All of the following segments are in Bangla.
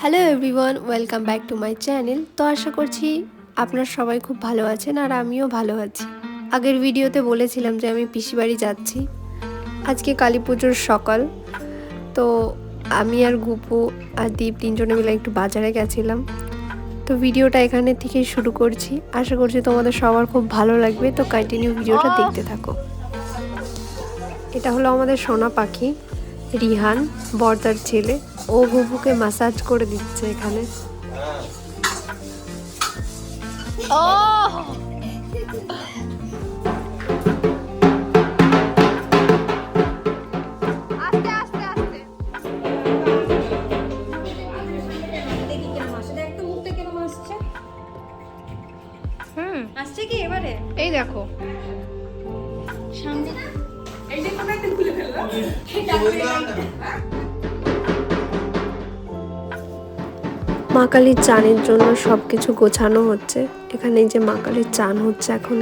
Hello everyone, welcome back to my channel. তো আশা করছি আপনারা সবাই খুব ভালো আছেন আর আমিও ভালো আছি। আগের ভিডিওতে বলেছিলাম যে আমি পিসিবাড়ি যাচ্ছি। আজকে কালী পুজোর সকাল, তো আমি আর গুপু আর দীপ তিনজনে মিলে একটু বাজারে গেছিলাম। তো ভিডিওটা এখানে থেকে শুরু করছি। আশা করছি তোমাদের সবার খুব ভালো লাগবে, তো কন্টিনিউ ভিডিওটা দেখতে থাকো। এটা হলো আমাদের সোনা পাখি রিহান, বর্দার ছেলে। ও গুপুকে ম্যাসাজ করে দিচ্ছে এখানে। আসছে কি এবারে? এই দেখো সামনে মা কালীর চানের জন্য সবকিছু গোছানো হচ্ছে। এখানে যে মা কালীর চান হচ্ছে এখন।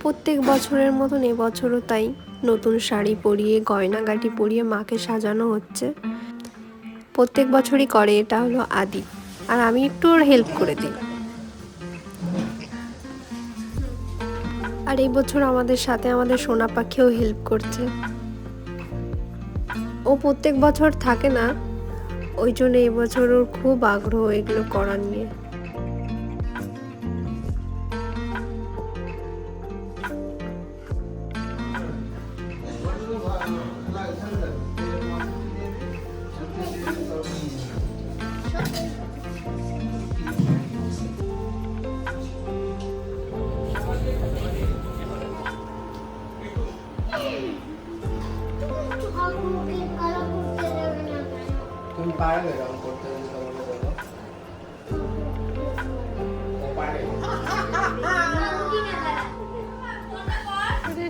প্রত্যেক বছরের মতন এবছরও তাই নতুন শাড়ি পরিয়ে গয়নাগাটি পরিয়ে মাকে সাজানো হচ্ছে। প্রত্যেক বছরই করে, এটা হলো আদি, আর আমি একটু ওর হেল্প করে দিই। আর এই বছর আমাদের সাথে আমাদের সোনা পাখিও হেল্প করছে। ও প্রত্যেক বছর থাকে না, ওই জন্য এবছর ওর খুব আগ্রহ এগুলো করার নিয়ে। তুমি পারবে রং করতে বলো।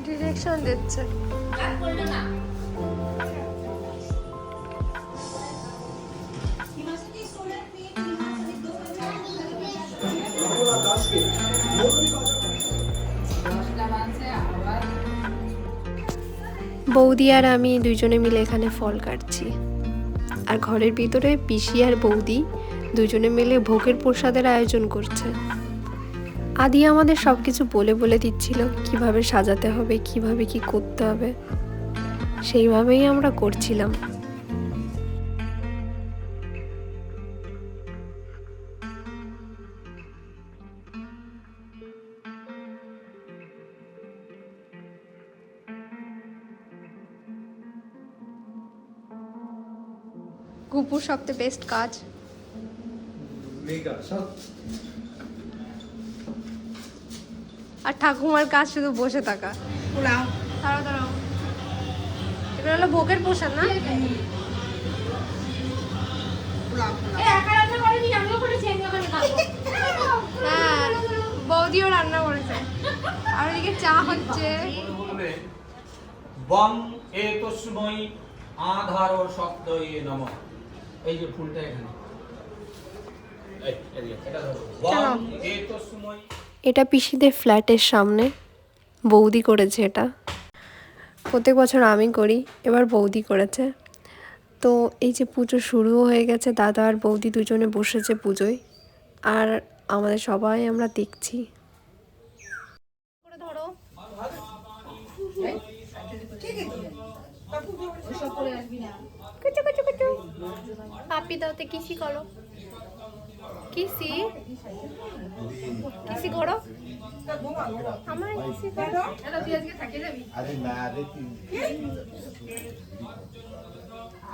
ডিরেকশন দিচ্ছে। বৌদি আর আমি দুইজনে মিলে এখানে ফল কাটছি, আর ঘরের ভিতরে পিসি আর বৌদি দুজনে মিলে ভোগের প্রসাদের আয়োজন করছে। আদি আমাদের সবকিছু বলে বলে দিচ্ছিল কিভাবে সাজাতে হবে, কিভাবে কি করতে হবে, সেইভাবেই আমরা করছিলাম। গুপুর সবচেয়ে বেস্ট কাজ আর ঠাকুমার কাজ শুধু বসে থাকা। দাঁড়াও দাঁড়াও, এবার হলো ভোগের প্রসাদ না? হ্যাঁ, বৌদিও রান্না করেছে। আর ওইদিকে চা হচ্ছে। বং এতস্মৈ আধার শব্দয়ে নমঃ। এই যে ফুলটা এখানে, এটা ধরো। বং এতস্মৈ। এটা পিসিদের ফ্ল্যাটের সামনে বৌদি করেছে। এটা প্রত্যেক বছর আমি করি, এবার বৌদি করেছে। তো এই যে পুজো শুরুও হয়ে গেছে, দাদা আর বৌদি দুজনে বসেছে পুজোয়, আর আমাদের সবাই আমরা দেখছি। পাপি দাওতে কিসি করো, কিসি কিসি করো, আমার কিসি করো। তুই আজকে থাকে যাবি? আরে না রে,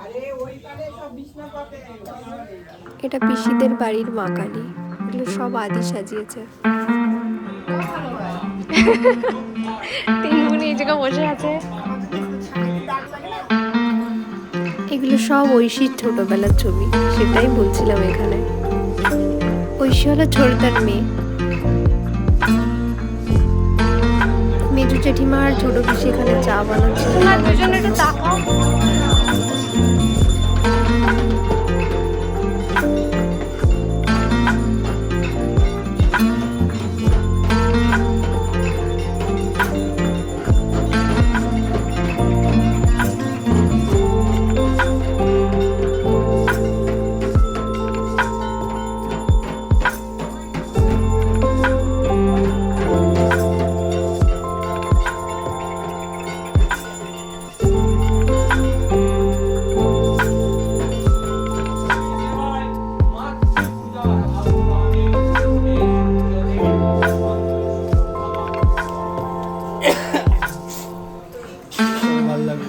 আরে ওই এটা পিসিদের বাড়ির মা কালী, এগুলো সব আদি সাজিয়েছে। তিন বোন এই জায়গায় বসে আছে। এগুলো সব ঐশীর ছোটবেলার ছবি, সেটাই বলছিলাম। এখানে ঐশী হলো ছোটদার মেয়ে। মেজু জেঠিমা আর ছোট পিসি এখানে চা বানাচ্ছে। দুজন একটু তাকাও। ভালো লাগে।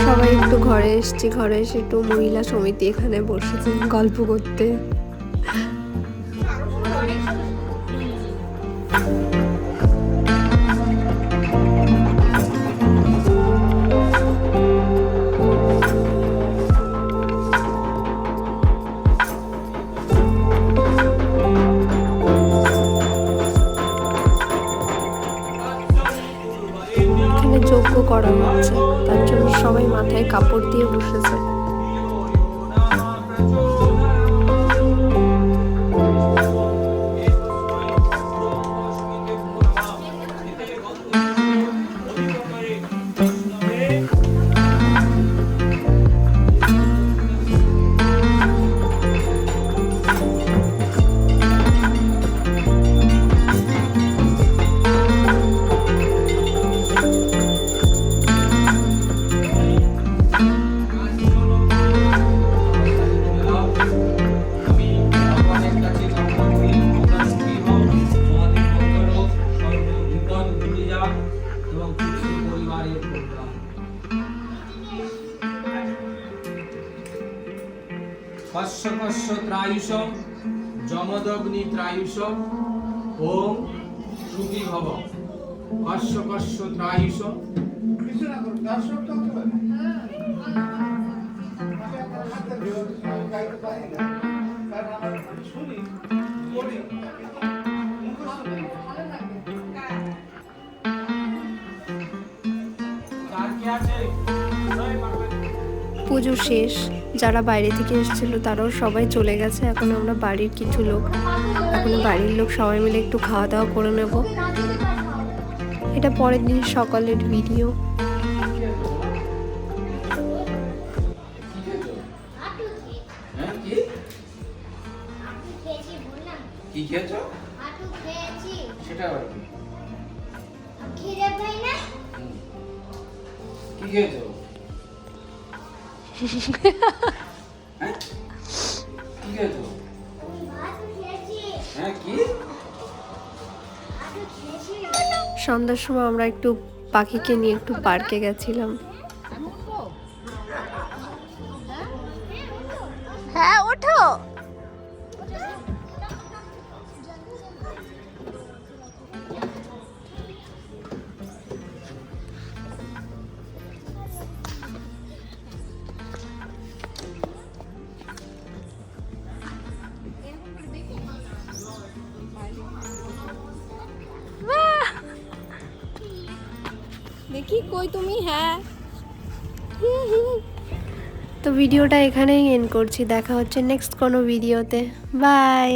সবাই একটু ঘরে এসেছি, ঘরে এসে একটু মহিলা সমিতি এখানে বসেছে গল্প করতে। যজ্ঞ করা হচ্ছে, তার জন্য সবাই মাথায় কাপড় দিয়ে বসেছে। কস্য কস্য ত্রায়ুষ যমদগ্নি ত্রায়ুষ ওম সুখী ভব। কস্য কস্য ত্রায়ুষ পুজো শেষ, যারা বাইরে থেকে এসেছিল তারাও সবাই চলে গেছে। এখন আমরা বাড়ির কিছু লোক, এখন বাড়ির লোক সবাই মিলে একটু খাওয়া দাওয়া করে নেব। এটা পরের দিন সকালের ভিডিও। কি খেয়েছো? সেটা আবার কি? কি খেয়েছো? হ্যাঁ? কি খেয়েছো? হ্যাঁ কি? সন্ধ্যার সময় আমরা একটু পাখিকে নিয়ে একটু পার্কে গেছিলাম। হ্যাঁ ওঠো। দেখি কই তুমি। হ্যাঁ, তো ভিডিওটা এখানেই এন্ড করছি। দেখা হচ্ছে নেক্সট কোনো ভিডিওতে। বাই।